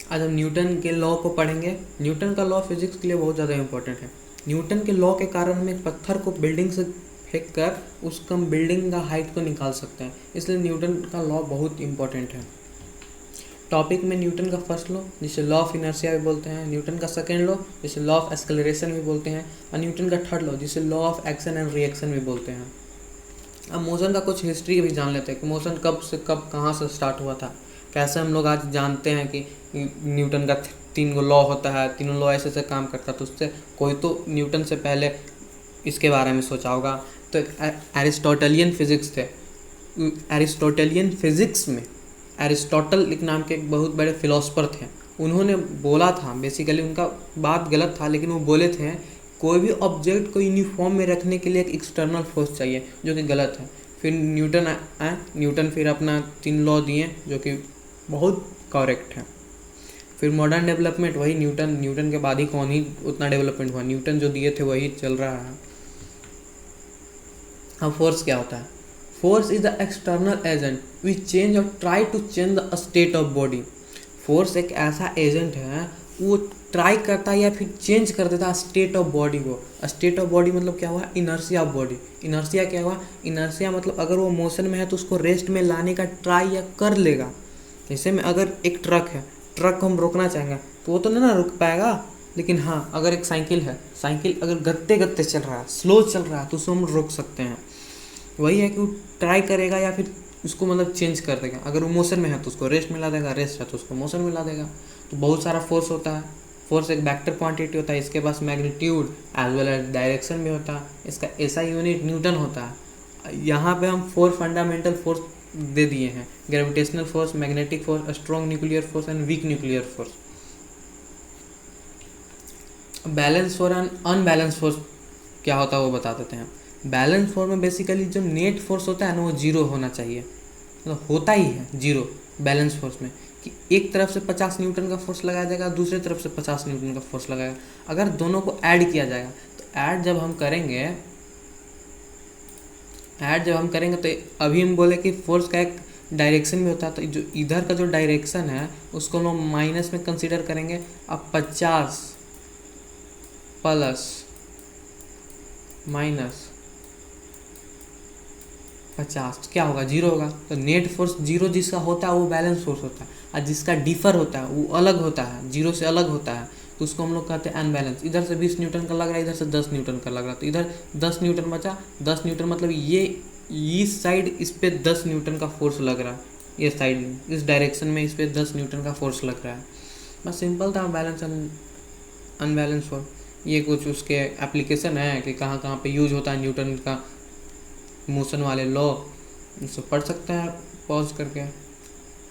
आज हम न्यूटन के लॉ को पढ़ेंगे। न्यूटन का लॉ फिजिक्स के लिए बहुत ज़्यादा इम्पोर्टेंट है। न्यूटन के लॉ के कारण हम एक पत्थर को बिल्डिंग से फेंक कर उसका बिल्डिंग का हाइट को निकाल सकते हैं, इसलिए न्यूटन का लॉ बहुत इम्पोर्टेंट है। टॉपिक में न्यूटन का फर्स्ट लॉ जिसे लॉ ऑफ इनर्शिया भी बोलते हैं, न्यूटन का सेकेंड लॉ जिसे लॉ ऑफ एक्सेलरेशन भी बोलते हैं, और न्यूटन का थर्ड लॉ जिसे law of action and reaction भी बोलते हैं। अब मोशन का कुछ हिस्ट्री भी जान लेते हैं कि मोशन कब से कब कहाँ से स्टार्ट हुआ था। कैसे हम लोग आज जानते हैं कि न्यूटन का 3 लॉ होता है, तीनों लॉ ऐसे ऐसे काम करता है, तो उससे कोई तो न्यूटन से पहले इसके बारे में सोचा होगा। तो एरिस्टोटेलियन फिजिक्स थे। एरिस्टोटेलियन फिजिक्स में एरिस्टोटल एक नाम के एक बहुत बड़े फिलोसफर थे। उन्होंने बोला था, बेसिकली उनका बात गलत था लेकिन वो बोले थे कोई भी ऑब्जेक्ट को यूनिफॉर्म में रखने के लिए एक एक्सटर्नल फोर्स चाहिए, जो कि गलत है। फिर न्यूटन आए, न्यूटन फिर अपना 3 लॉ दिए जो कि बहुत करेक्ट है। फिर मॉडर्न डेवलपमेंट वही न्यूटन के बाद ही कौन ही उतना डेवलपमेंट हुआ, न्यूटन जो दिए थे वही चल रहा है। अब फोर्स क्या होता है? Force is the external agent which change और try to change the state of body. Force एक ऐसा एजेंट है वो ट्राई करता है या फिर चेंज कर देता है स्टेट ऑफ बॉडी को। स्टेट ऑफ बॉडी मतलब क्या हुआ? Inertia of body. इनर्शिया क्या हुआ? इनर्शिया मतलब अगर वो मोशन में है तो उसको रेस्ट में लाने का ट्राई या कर लेगा। जैसे में अगर एक ट्रक है, ट्रक को हम रोकना चाहेंगे तो वो तो नहीं ना रुक पाएगा, लेकिन हाँ अगर एक साइकिल है, साइकिल अगर गत्ते गत्ते चल रहा है, स्लो चल रहा है, तो उसको हम रोक सकते हैं। वही है कि वो ट्राई करेगा या फिर उसको मतलब चेंज कर देगा। अगर वो मोशन में है तो उसको रेस्ट में ला देगा, रेस्ट है तो उसको मोशन में ला देगा। तो बहुत सारा फोर्स होता है। फोर्स एक वेक्टर क्वांटिटी होता है, इसके पास magnitude as well as direction भी होता है। इसका एसआई यूनिट न्यूटन होता है। यहाँ पे हम 4 फंडामेंटल फोर्स दे दिए हैं: gravitational force, magnetic force, strong nuclear force and weak nuclear force. Balance force and unbalance force क्या होता है वो बता देते हैं। बैलेंस फोर्स में बेसिकली जो नेट फोर्स होता है ना वो जीरो होना चाहिए, मतलब होता ही है जीरो बैलेंस फोर्स में, कि एक तरफ से 50 न्यूटन का फोर्स लगाया जाएगा, दूसरी तरफ से 50 न्यूटन का फोर्स लगाएगा। अगर दोनों को ऐड किया जाएगा तो ऐड जब हम करेंगे तो अभी हम बोले कि फोर्स का एक डायरेक्शन भी होता है, तो जो इधर का जो डायरेक्शन है उसको हम माइनस में कंसीडर करेंगे। अब 50 प्लस माइनस 50 तो क्या होगा? जीरो होगा। तो नेट फोर्स जीरो जिसका होता है वो बैलेंस फोर्स होता है, और जिसका डिफर होता है वो अलग होता है, जीरो से अलग होता है, तो उसको हम लोग कहते हैं अनबैलेंस। इधर से 20 न्यूटन का लग रहा है, इधर से 10 न्यूटन का लग रहा है, तो इधर 10 न्यूटन बचा। 10 न्यूटन मतलब ये इस साइड इस पे 10 न्यूटन का फोर्स लग रहा है, ये साइड में इस डायरेक्शन में इस पे 10 न्यूटन का फोर्स लग रहा है। बस सिंपल था बैलेंस अनबैलेंस फोर्स। ये कुछ उसके एप्लीकेशन है कि कहाँ कहाँ पे यूज होता है न्यूटन का मोशन वाले लॉ, इसको पढ़ सकते हैं पॉज करके।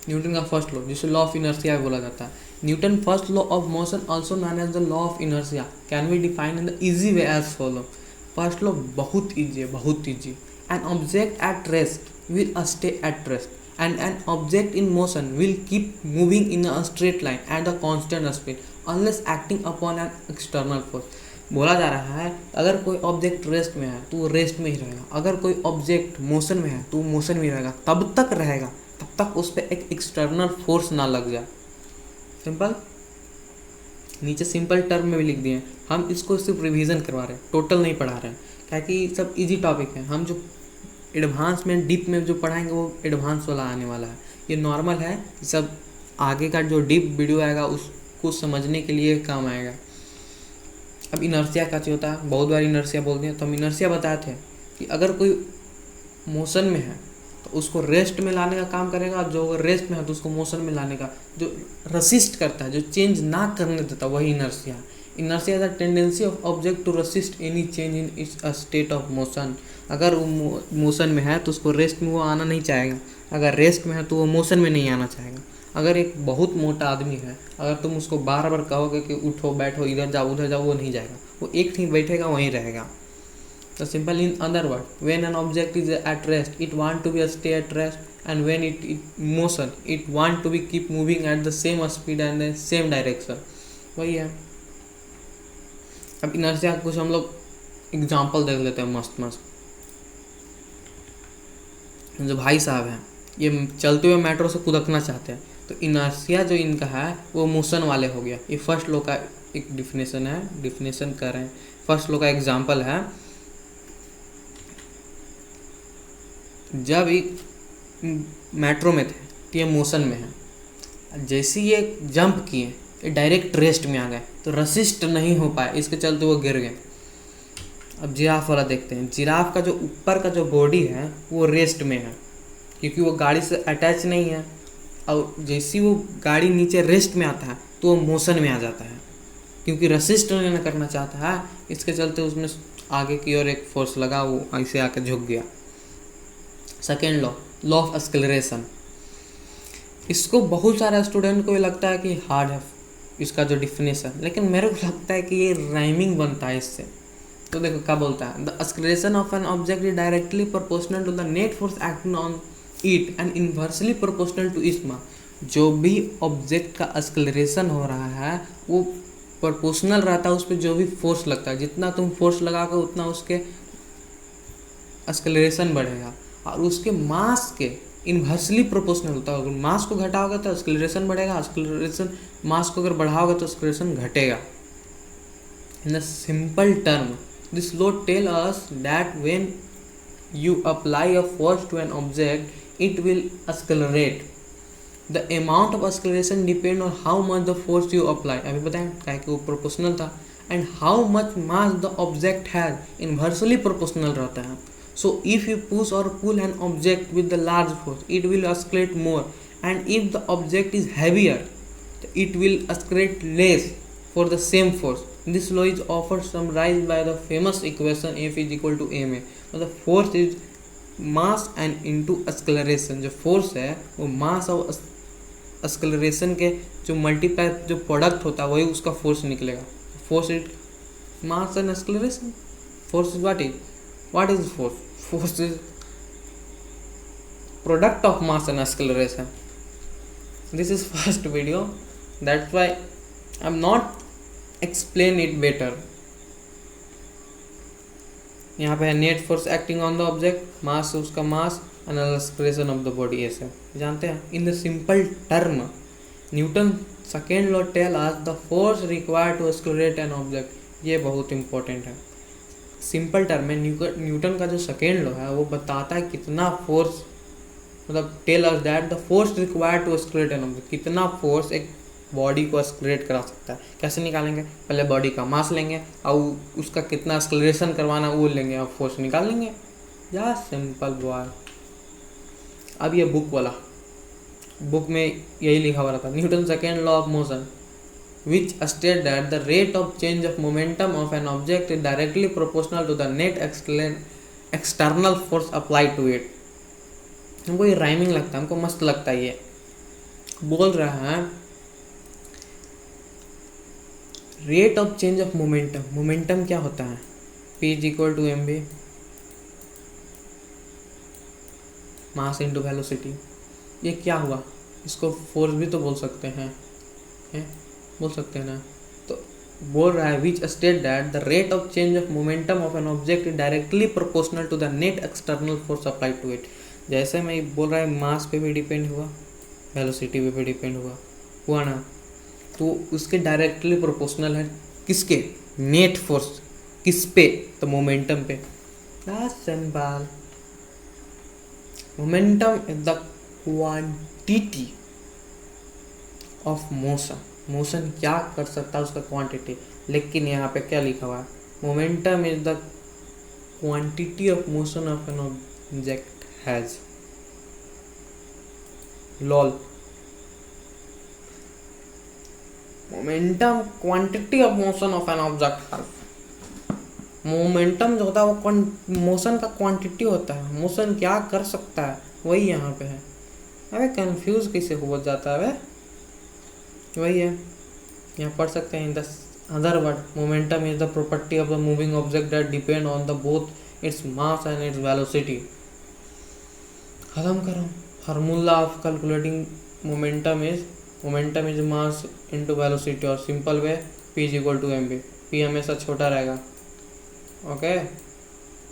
न्यूटन का फर्स्ट लॉ जिसे लॉ ऑफ इनर्शिया बोला जाता है। Newton first law of motion also known as the law of inertia can be defined in the easy way as follow. First law बहुत ईजी है, बहुत easy. An object at rest will stay at rest and an object in motion will keep moving in a straight line at a constant speed unless acting upon an external force. बोला जा रहा है अगर कोई object rest में है तो वो रेस्ट में ही रहेगा, अगर कोई ऑब्जेक्ट मोशन में है तो वो मोशन में ही रहेगा, तब तक रहेगा तब तक उस पर एक एक्सटर्नल फोर्स ना लग जाए। सिंपल। नीचे सिंपल टर्म में भी लिख दिए। हम इसको सिर्फ रिवीजन करवा रहे हैं, टोटल नहीं पढ़ा रहे हैं, क्योंकि सब इजी टॉपिक है। हम जो एडवांस में डीप में जो पढ़ाएंगे वो एडवांस वाला आने वाला है। ये नॉर्मल है, सब आगे का जो डीप वीडियो आएगा उसको समझने के लिए काम आएगा। अब इनर्शिया क्या होता है? बहुत बार इनर्शिया बोलते हैं, तो हम इनर्शिया बताए थे कि अगर कोई मोशन में है तो उसको रेस्ट में लाने का काम करेगा, जो रेस्ट में है तो उसको मोशन में लाने का, जो रसिस्ट करता है, जो चेंज ना करने देता, वही इनर्शिया है। Inertia is the tendency of object to resist any change in its state of motion. अगर वो मोशन में है तो उसको रेस्ट में वो आना नहीं चाहेगा, अगर रेस्ट में है तो वो मोशन में नहीं आना चाहेगा। अगर एक बहुत मोटा आदमी है, अगर तुम उसको बार बार कहोगे कि उठो बैठो इधर जाओ उधर जाओ, वो नहीं जाएगा, वो एक ठीक बैठेगा वहीं रहेगा। तो simple in other word, when an object is at rest it want to be stay at rest and when it motion it want to be keep moving at the same speed and the same direction. वही है। अब inertia कुछ हम लोग example देख लेते हैं मस्त मस्त। जो भाई साहब हैं ये चलते हुए मेट्रो से कूदकना चाहते हैं, तो इनर्शिया जो इनका है वो मोशन वाले हो गया। ये फर्स्ट लॉ का एक डिफिनेशन है, डिफिनेशन कर रहे हैं। फर्स्ट लॉ का एग्जांपल है, जब एक मेट्रो में थे तो ये मोशन में है, जैसे ये जंप किए ये डायरेक्ट रेस्ट में आ गए तो रसिस्ट नहीं हो पाए, इसके चलते वो गिर गए। अब जिराफ वाला देखते हैं। जिराफ का जो ऊपर का जो बॉडी है वो रेस्ट में है क्योंकि वो गाड़ी से अटैच नहीं है, और जैसे वो गाड़ी नीचे रेस्ट में आता है तो वो मोशन में आ जाता है क्योंकि रसिस्ट नहीं करना चाहता है, इसके चलते उसमें आगे की ओर एक फोर्स लगा, वो ऐसे आके झुक गया। Second law, law of acceleration. इसको बहुत सारे स्टूडेंट को ये लगता है कि हार्ड है इसका जो डिफिनेशन, लेकिन मेरे को लगता है कि ये राइमिंग बनता है इससे। तो देखो क्या बोलता है, the acceleration of an object is directly proportional to the net force acting on it and inversely proportional to its mass. जो भी ऑब्जेक्ट का एक्सेलरेशन हो रहा है वो प्रोपोर्शनल रहता है उस पर जो भी फोर्स लगता है, जितना तुम फोर्स लगाओगे उतना उसके एक्सेलरेशन बढ़ेगा, और उसके मास के इन्वर्सली प्रोपोर्शनल होता है। अगर मास को घटाओगे तो एक्सेलरेशन बढ़ेगा, एक्सेलरेशन मास को अगर बढ़ाओगे तो एक्सेलरेशन घटेगा। In a simple term this law tell us that when you apply a force to an object it will accelerate. The amount of acceleration depend on how much the force you apply. अभी बताएं क्या कि वो proportional था, and how much mass the object has inversely proportional रहता है। So if you push or pull an object with the large force it will accelerate more, and if the object is heavier it will accelerate less for the same force. This law is often summarized by the famous equation F is equal to ma. मतलब force is mass and into acceleration. जो force है वो मास और acceleration के जो multiply जो product होता है वही उसका फोर्स निकलेगा। Force is mass and acceleration. Force is what is force? Force is product of mass and acceleration. This is first video, that's why I am not explain it better. यहाँ पे है net force acting on the object, mass उसका mass, and acceleration of the body, ऐसे जानते हैं। In the simple term Newton second law tell us the force required to accelerate an object. ये बहुत important है। सिंपल टर्म में Newton का जो सेकेंड लॉ है वो बताता है कितना फोर्स, मतलब tell us that the force required to accelerate an object, कितना फोर्स एक बॉडी को एक्सेलरेट करा सकता है। कैसे निकालेंगे? पहले बॉडी का मास लेंगे और उसका कितना एक्सेलरेशन करवाना वो लेंगे और फोर्स निकाल लेंगे। या सिंपल बॉय। अब ये बुक वाला, बुक में यही लिखा हुआ था, Newton second law of motion which state that the rate of change of momentum of an object is directly proportional to the net external force apply to it. हमको ये राइमिंग लगता है, हमको मस्त लगता है। ये बोल रहा है rate of change of momentum. Momentum क्या होता है? P is equal to M B mass into velocity. ये क्या हुआ? इसको फोर्स भी तो बोल सकते हैं, बोल सकते हैं ना। तो बोल रहा है which state that the rate of change of momentum of an object is directly proportional to the net external force apply to it. जैसे मैं बोल रहा है मास पे भी डिपेंड हुआ, वेलोसिटी पे भी डिपेंड हुआ ना, तो उसके डायरेक्टली प्रोपोर्शनल है किसके? Net force. किस पे? तो मोमेंटम पे। Simple. Momentum is the quantity of motion. Motion क्या कर सकता है उसका क्वांटिटी, लेकिन यहाँ पे क्या लिखा हुआ है? Momentum is the quantity of motion of an object has. Lol. Momentum quantity of motion of an object. Momentum जो होता है वो मोशन का क्वांटिटी होता है। मोशन क्या कर सकता है वही यहाँ पे है। अबे कंफ्यूज कैसे हो जाता है? वही है, यहाँ पढ़ सकते हैं। In the other word momentum is the property of the moving object that depend on the both its mass and its velocity. खत्म करो। Formula of calculating momentum is mass into velocity, और simple way P is equal to M v. P हमेशा छोटा रहेगा, okay,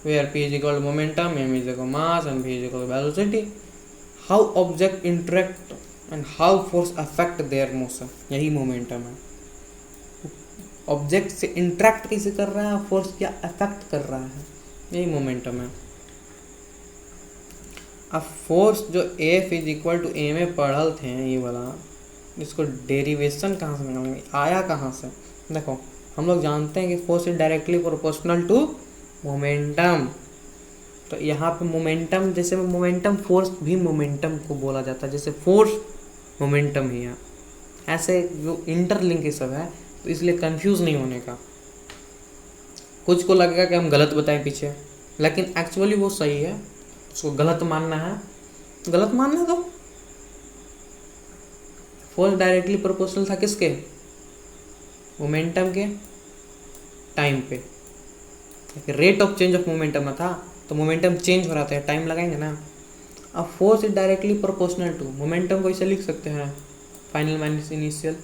where P is equal to momentum, m is equal mass and v is equal to velocity. How object interact and how force affect there motion, यही momentum है। Object से interact कैसे कर रहा है, फोर्स क्या अफेक्ट कर रहा है, यही मोमेंटम है। अब फोर्स जो एफ इज इक्वल टू ए में पढ़ल थे ये वाला, इसको डेरिवेशन कहाँ से निकालेंगे, आया कहाँ से। देखो हम लोग जानते हैं कि force is directly proportional to momentum. तो यहाँ पे मोमेंटम, जैसे मोमेंटम फोर्स भी मोमेंटम को बोला जाता है, जैसे फोर्स मोमेंटम ही है, ऐसे जो इंटरलिंक सब है, तो इसलिए कंफ्यूज नहीं होने का। कुछ को लगेगा कि हम गलत बताएं पीछे, लेकिन एक्चुअली वो सही है, उसको गलत मानना है, गलत मानना दो। फोर्स डायरेक्टली प्रोपोर्शनल था किसके, मोमेंटम के टाइम पे, rate of change of momentum में था, तो मोमेंटम चेंज हो रहा था, टाइम लगाएंगे ना। अब force is directly proportional to momentum को इसे लिख सकते हैं फाइनल माइनस इनिशियल,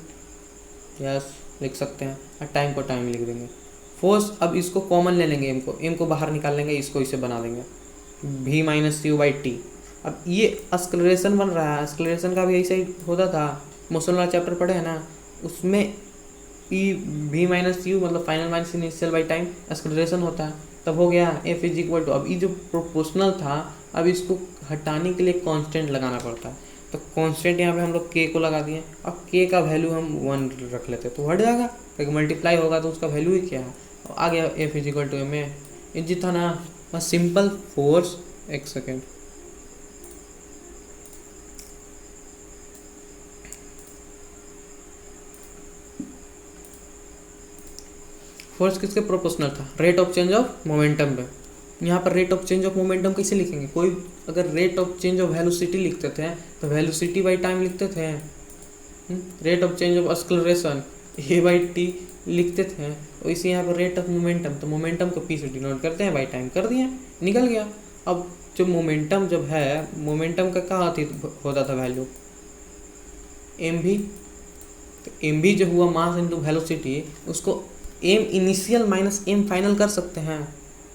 यस लिख सकते हैं, और टाइम को टाइम लिख देंगे। फोर्स, अब इसको कॉमन ले लेंगे, एम को बाहर निकाल लेंगे, इसको इसे बना देंगे v minus you by T. अब ये एक्सेलरेशन बन रहा है, एक्सेलरेशन का भी ऐसा ही होता था, मोशन वाला चैप्टर पढ़े है ना, उसमें ई v माइनस यू मतलब final minus initial by time acceleration होता है, तब हो गया एफ इज इक्वल टू, अब ये जो प्रोपोर्शनल था, अब इसको हटाने के लिए कांस्टेंट लगाना पड़ता है, तो कांस्टेंट यहाँ पे हम लोग के को लगा दिए। अब के का वैल्यू हम 1 रख लेते तो हट जाएगा, क्योंकि मल्टीप्लाई होगा तो उसका वैल्यू ही क्या है, आ गया F is equal to M A, easy था ना, बस सिंपल फोर्स। एक सेकेंड, फोर्स किसके प्रोपोर्शनल था, rate of change of momentum पे। यहाँ पर rate of change of momentum कैसे लिखेंगे, कोई अगर rate of change of velocity लिखते थे तो वेलोसिटी बाई टाइम लिखते थे, rate of change of acceleration A by T लिखते थे, और इसी यहाँ पर रेट ऑफ मोमेंटम, तो मोमेंटम को पी से डिनोट करते हैं, बाई टाइम कर दिए, निकल गया। अब जो मोमेंटम जब है, मोमेंटम का कहाँ होता था वैल्यू, एम भी, तो एम भी जो हुआ मास इंटू वेलोसिटी, उसको M initial minus M final कर सकते हैं,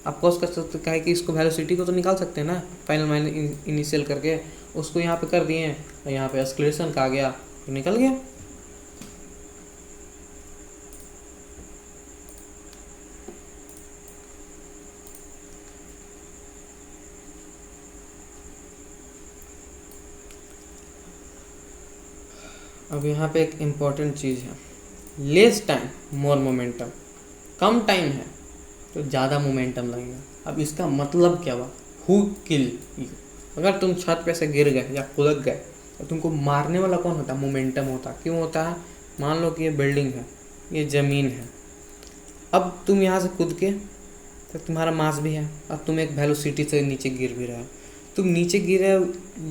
ऑफकोर्स कर सकते हैं, कि इसको वेलोसिटी को तो निकाल सकते हैं ना, फाइनल माइनस इनिशियल करके, उसको यहाँ पे कर दिए, और यहाँ पे एक्सेलरेशन का आ गया तो निकल गया। अब यहाँ पे एक इम्पॉर्टेंट चीज़ है, लेस टाइम मोर मोमेंटम, कम टाइम है तो ज़्यादा मोमेंटम लगेगा। अब इसका मतलब क्या हुआ, हु किल यू, अगर तुम छत पे से गिर गए या कूद गए तो तुमको मारने वाला कौन होता है, मोमेंटम होता है। क्यों होता है, मान लो कि ये बिल्डिंग है, ये ज़मीन है, अब तुम यहाँ से कूद के, तो तुम्हारा मास भी है, अब तुम एक वेलोसिटी से नीचे गिर भी रहे हो, तुम नीचे गिरे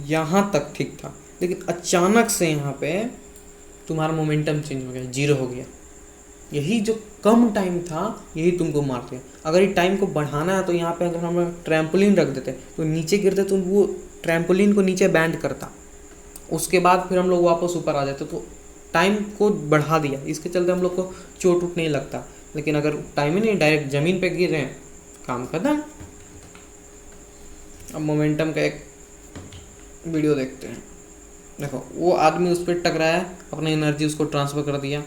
यहाँ तक ठीक था, लेकिन अचानक से यहाँ पे तुम्हारा मोमेंटम चेंज हो गया, 0 हो गया। यही जो कम टाइम था यही तुमको मार दिया। अगर ये टाइम को बढ़ाना है तो यहाँ पे अगर हम ट्रैम्पोलिन रख देते तो नीचे गिरते तो वो ट्रैम्पोलिन को नीचे बैंड करता, उसके बाद फिर हम लोग वापस ऊपर आ जाते, तो टाइम को बढ़ा दिया, इसके चलते हम लोग को चोट उठ नहीं लगता। लेकिन अगर टाइम ही नहीं, डायरेक्ट ज़मीन पे गिर रहे हैं, काम खत्म। अब मोमेंटम का एक वीडियो देखते हैं। देखो वो आदमी उस पर टकराया, अपनी एनर्जी उसको ट्रांसफर कर दिया,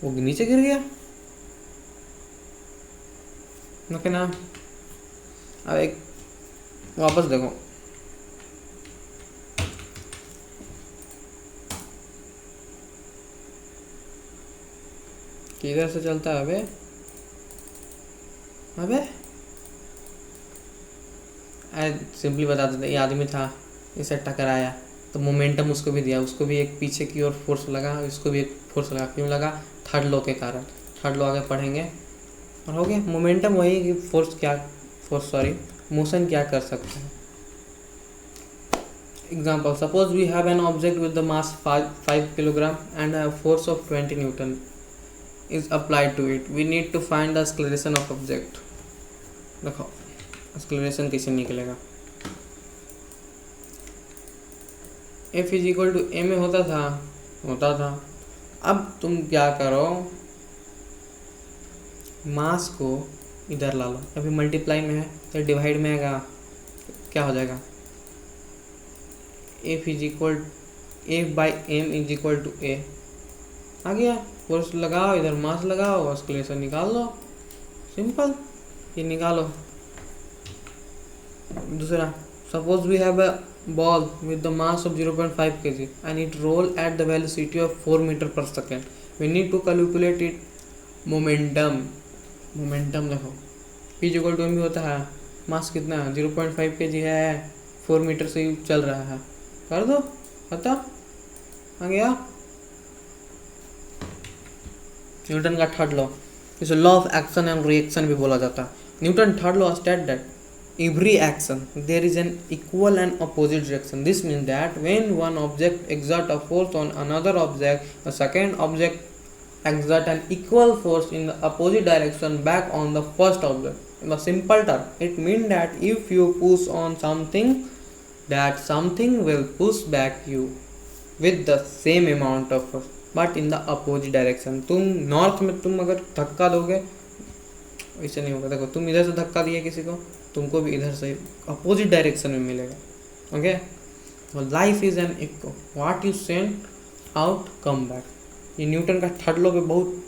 वो नीचे गिर गया ना। अब एक वापस देखो, किधर से चलता है, अबे अबे सिंपली बता देते, ये आदमी था, इसे टकराया तो मोमेंटम उसको भी दिया, उसको भी एक पीछे की ओर फोर्स लगा, इसको भी एक फोर्स लगा। क्यों लगा, थर्ड लॉ के कारण। थर्ड लॉ आगे पढ़ेंगे और हो गया मोमेंटम। वही कि मोशन क्या कर सकते हैं। Example, suppose we have an object with the mass 5 kilogram and a force of 20 Newton is applied to it. We need to find the acceleration of object. देखो एक्सेलरेशन कैसे निकलेगा, F इज इक्वल टू ए में होता था। अब तुम क्या करो, मास को इधर ला लो, अभी मल्टीप्लाई में है तो डिवाइड में आएगा, क्या हो जाएगा, F is equal F by m is equal to a. आ गया, फोर्स लगाओ, इधर मास लगाओ, ऑस्किलेशन निकाल लो, सिंपल, ये निकालो। दूसरा, suppose we have a ball with the mass of 0.5 kg and it roll at the velocity of 4 meter per second. We need to calculate it momentum। Momentum देखो p इक्वल टू एम भी होता है, मास कितना है 0.5 kg है, 4 metre से चल रहा है, कर दो पता। आ गया न्यूटन का थर्ड लॉ, इसे law of action and reaction भी बोला जाता है। Newton third law state that every action there is an equal and opposite direction. This means that when one object exert a force on another object, the second object exert an equal force in the opposite direction back on the first object. In a simple term, it means that if you push on something, that something will push back you with the same amount of force but in the opposite direction. तुम north में तुम अगर धक्का दोगे ऐसे नहीं होगा, देखो तुम इधर से धक्का दिए किसी को, तुमको भी इधर से अपोजिट डायरेक्शन में मिलेगा। ओके, लाइफ इज एन इक्को, what you send out come back. ये न्यूटन का थर्ड लॉ पे बहुत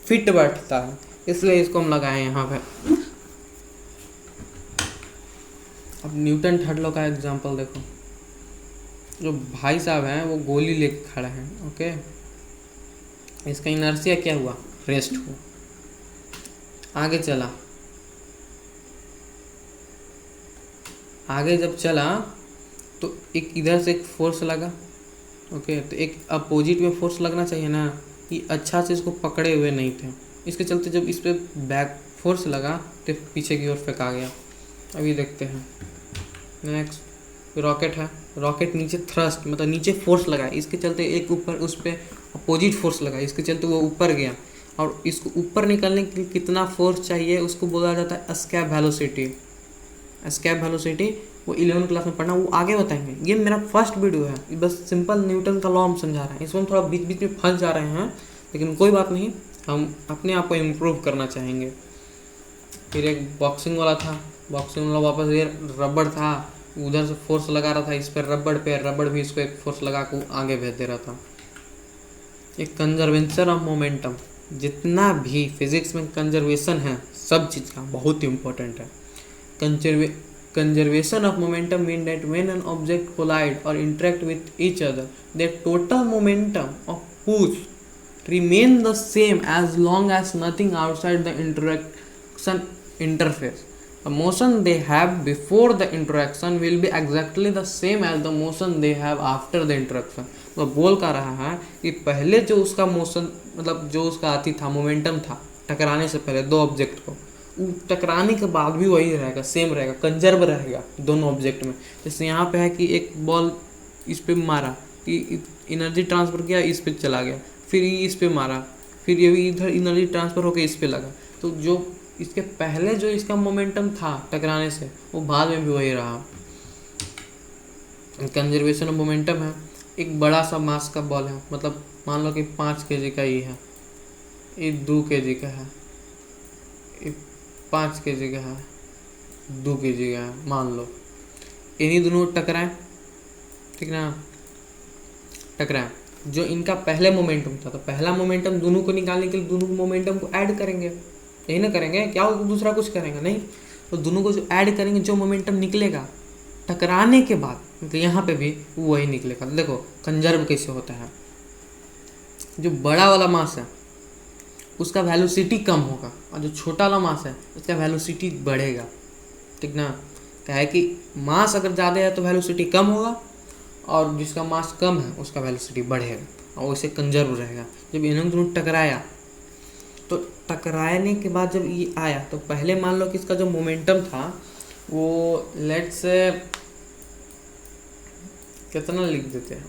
फिट बैठता है, इसलिए इसको हम लगाए यहाँ पे। अब न्यूटन थर्ड लॉ का एग्जांपल देखो, जो भाई साहब हैं वो गोली लेके खड़े हैं। ओके, इसका इनर्शिया क्या हुआ, रेस्ट हुआ, आगे चला, आगे जब चला तो एक इधर से एक फोर्स लगा। ओके, तो एक अपोजिट में फोर्स लगना चाहिए ना, ये अच्छा से इसको पकड़े हुए नहीं थे, इसके चलते जब इस पर बैक फोर्स लगा तो पीछे की ओर फेंका गया। अभी देखते हैं नेक्स्ट, रॉकेट है, रॉकेट नीचे थ्रस्ट मतलब नीचे फोर्स लगा, इसके चलते एक ऊपर उस पर अपोजिट फोर्स लगा, इसके चलते वो ऊपर गया। और इसको ऊपर निकलने के लिए कितना फोर्स चाहिए उसको बोला जाता है एस्केप वेलोसिटी। एस्केप वेलोसिटी वो 11 क्लास में पढ़ना, वो आगे बताएंगे। ये मेरा फर्स्ट वीडियो है, बस सिंपल न्यूटन का लॉ हम समझा रहे हैं, इसमें थोड़ा बीच बीच में फंस जा रहे हैं, लेकिन कोई बात नहीं, हम अपने आप को इम्प्रूव करना चाहेंगे। फिर एक बॉक्सिंग वाला था, बॉक्सिंग वाला वापस ये रबड़ था, उधर से फोर्स लगा रहा था इस पर रबड़ पे, रबड़ भी इसको एक फोर्स लगा के आगे भेज दे रहा था। एक कंजर्वेशन ऑफ मोमेंटम, जितना भी फिजिक्स में कंजर्वेशन है सब चीज़ का बहुत इम्पोर्टेंट है। Conservation of momentum means that when an object collide or interact with each other, their total momentum of push remain the same as long as nothing outside the interaction interferes. The motion they have before the interaction will be exactly the same as the motion they have after the interaction. तो बोल का रहा है कि पहले जो उसका motion मतलब जो उसका आती था मोमेंटम था टकराने से पहले दो ऑब्जेक्ट को, टकराने के बाद भी वही रहेगा, सेम रहेगा, कंजर्व रहेगा दोनों ऑब्जेक्ट में। जैसे यहाँ पे है कि एक बॉल इस पे मारा कि एनर्जी ट्रांसफ़र किया, इस पे चला गया, फिर इस पे मारा, फिर ये भी इधर एनर्जी ट्रांसफ़र होकर इस पे लगा, तो जो इसके पहले जो इसका मोमेंटम था टकराने से वो बाद में भी वही रहा। कंजर्वेशन ऑफ मोमेंटम है। एक बड़ा सा मास का बॉल है, मतलब मान लो कि 5 kg का ही है, ये 2 kg का है, 5 kg का है, 2 kg का है, मान लो इन्हीं दोनों टकराए, ठीक ना, टकराए। जो इनका पहले मोमेंटम था तो पहला मोमेंटम दोनों को निकालने के लिए दोनों मोमेंटम को ऐड करेंगे, यही ना करेंगे, क्या दूसरा कुछ करेंगे नहीं, तो दोनों को जो ऐड करेंगे जो मोमेंटम निकलेगा टकराने के बाद, तो यहाँ पे भी वही निकलेगा। देखो कंजर्व कैसे होता है, जो बड़ा वाला मास है उसका वेलोसिटी कम होगा और जो छोटा वाला मास है उसका वेलोसिटी बढ़ेगा, ठीक ना। क्या है कि मास अगर ज़्यादा है तो वेलोसिटी कम होगा और जिसका मास कम है उसका वेलोसिटी बढ़ेगा और वैसे कंजर्व रहेगा। जब इन्होंने दोनों टकराया तो टकराने के बाद जब ये आया तो पहले मान लो कि इसका जो मोमेंटम था वो लेट्स से कितना लिख देते हैं,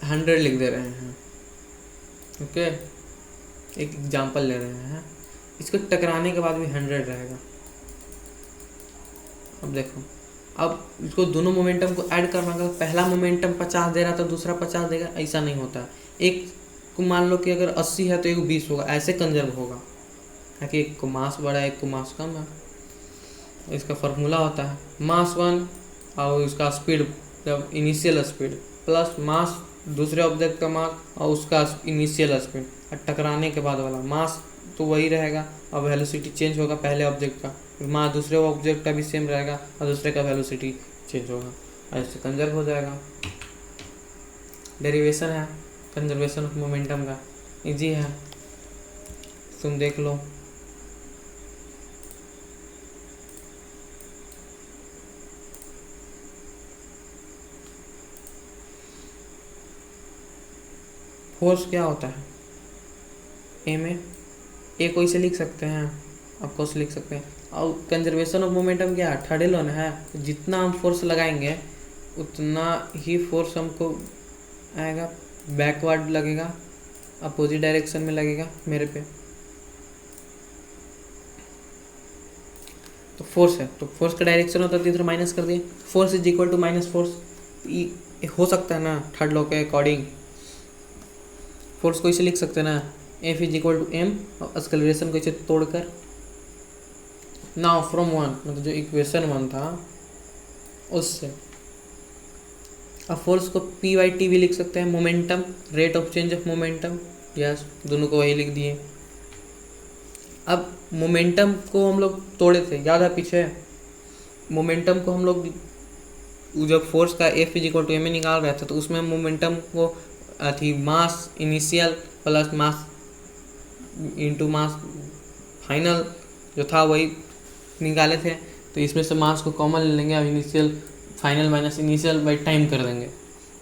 100 लिख दे रहे हैं। ओके, एक एग्जांपल ले रहे हैं, इसको टकराने के बाद भी 100 रहेगा। अब देखो, अब इसको दोनों मोमेंटम को ऐड करना होगा, पहला मोमेंटम 50 दे रहा था दूसरा 50 देगा, ऐसा नहीं होता। एक को मान लो कि अगर 80 है तो एक 20 होगा, ऐसे कंजर्व होगा, क्योंकि एक को मास बड़ा है एक को मास कम है। इसका फार्मूला होता है मास 1 और इसका स्पीड जब इनिशियल स्पीड प्लस मास दूसरे ऑब्जेक्ट का मास और उसका इनिशियल स्पीड और टकराने के बाद वाला मास तो वही रहेगा और वेलोसिटी चेंज होगा पहले ऑब्जेक्ट का, फिर मास दूसरे ऑब्जेक्ट का भी सेम रहेगा और दूसरे का वेलोसिटी चेंज होगा, ऐसे कंजर्व हो जाएगा। डेरिवेशन है कंजर्वेशन ऑफ मोमेंटम का, इजी है, तुम देख लो। फोर्स क्या होता है ए में, ए को इसे लिख सकते हैं, ऑफकोर्स लिख सकते हैं। और कंजर्वेशन ऑफ मोमेंटम क्या है, थर्ड लॉ है, जितना हम फोर्स लगाएंगे उतना ही फोर्स हमको आएगा, बैकवर्ड लगेगा, अपोजिट डायरेक्शन में लगेगा मेरे पे। तो फोर्स है, तो फोर्स का डायरेक्शन होता है इधर माइनस कर दिए, force is equal to minus force, हो सकता है ना थर्ड लॉ के अकॉर्डिंग। फोर्स को इसे लिख सकते हैं ना, F is equal to M, और एक्सेलरेशन को इसे तोड़कर नाउ फ्रॉम वन, मतलब जो इक्वेशन वन था उससे। अब फोर्स को पी वाई टी भी लिख सकते हैं, momentum, rate of change of momentum, yes दोनों को वही लिख दिए। अब मोमेंटम को हम लोग तोड़े थे, याद है पीछे, मोमेंटम को हम लोग जब फोर्स का F is equal to M a निकाल रहे थे तो उसमें मोमेंटम को थी mass initial plus mass into mass final जो था वही निकाले थे। तो इसमें से मास को कॉमन ले लेंगे और initial final minus initial by time कर देंगे,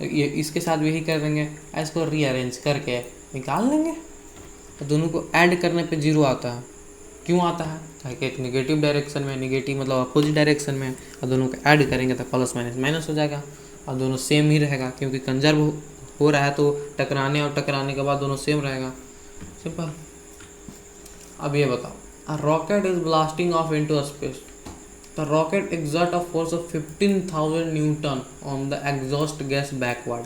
ये इसके साथ भी यही कर देंगे, इसको रीअरेंज करके निकाल लेंगे। तो दोनों को ऐड करने पे जीरो आता है, क्यों आता है, ताकि एक निगेटिव डायरेक्शन में, निगेटिव मतलब अपोजिट डायरेक्शन में, और दोनों को ऐड करेंगे तो प्लस माइनस माइनस हो जाएगा और दोनों सेम ही रहेगा, क्योंकि कंजर्व हो रहा है तो टकराने और टकराने के बाद दोनों सेम रहेगा, सिंपल। अब ये बताओ, a rocket is blasting of into space, the rocket exert a force of 15,000 Newton on the exhaust gas backward.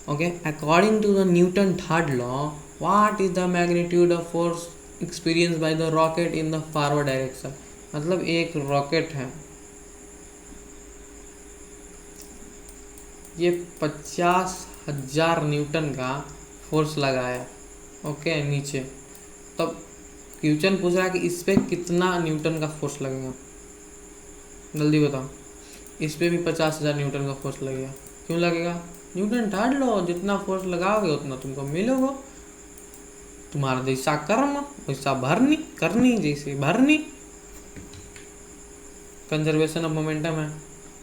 Okay, according to the Newton third law, what is the magnitude of force experienced by the rocket in the forward direction? मतलब एक rocket है, ये 50,000 Newton का force लगाया, okay नीचे, तब question पूछ रहा है कि इस पर कितना न्यूटन का फोर्स लगेगा, जल्दी बताओ। इस पर भी 50,000 न्यूटन का फोर्स लगेगा, क्यों लगेगा, न्यूटन थर्ड लॉ, जितना फोर्स लगाओगे उतना तुमको मिलेगा, तुम्हारा जैसा कर्म वैसा भरनी करनी, जैसे भरनी। कंजर्वेशन ऑफ मोमेंटम है,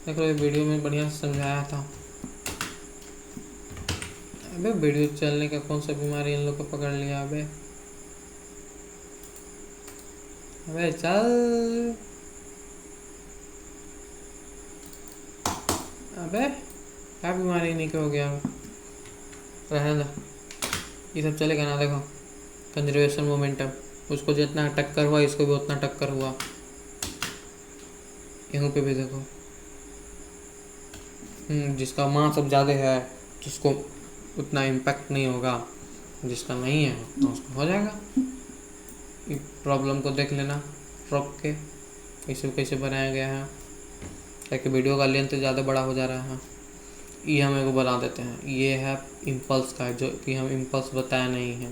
देखो ये वीडियो में बढ़िया से समझाया था। अबे वीडियो चलने का कौन सा बीमारी इन लोग को पकड़ लिया, अबे चल, अबे क्या बीमारी नहीं हो गया, रहने दो, ये सब चलेगा ना। देखो कंजर्वेशन मोमेंटम, उसको जितना टक्कर हुआ इसको भी उतना टक्कर हुआ, यहाँ पे भी देखो, जिसका मास अब ज़्यादा है तो उसको उतना इम्पैक्ट नहीं होगा, जिसका नहीं है उतना उसको हो जाएगा। ये प्रॉब्लम को देख लेना, रॉक के कैसे कैसे बनाया गया है, ताकि वीडियो का लेंथ ज़्यादा बड़ा हो जा रहा है। ये हम एगो बना देते हैं, ये है इम्पल्स का, जो कि हम इम्पल्स बताया नहीं है।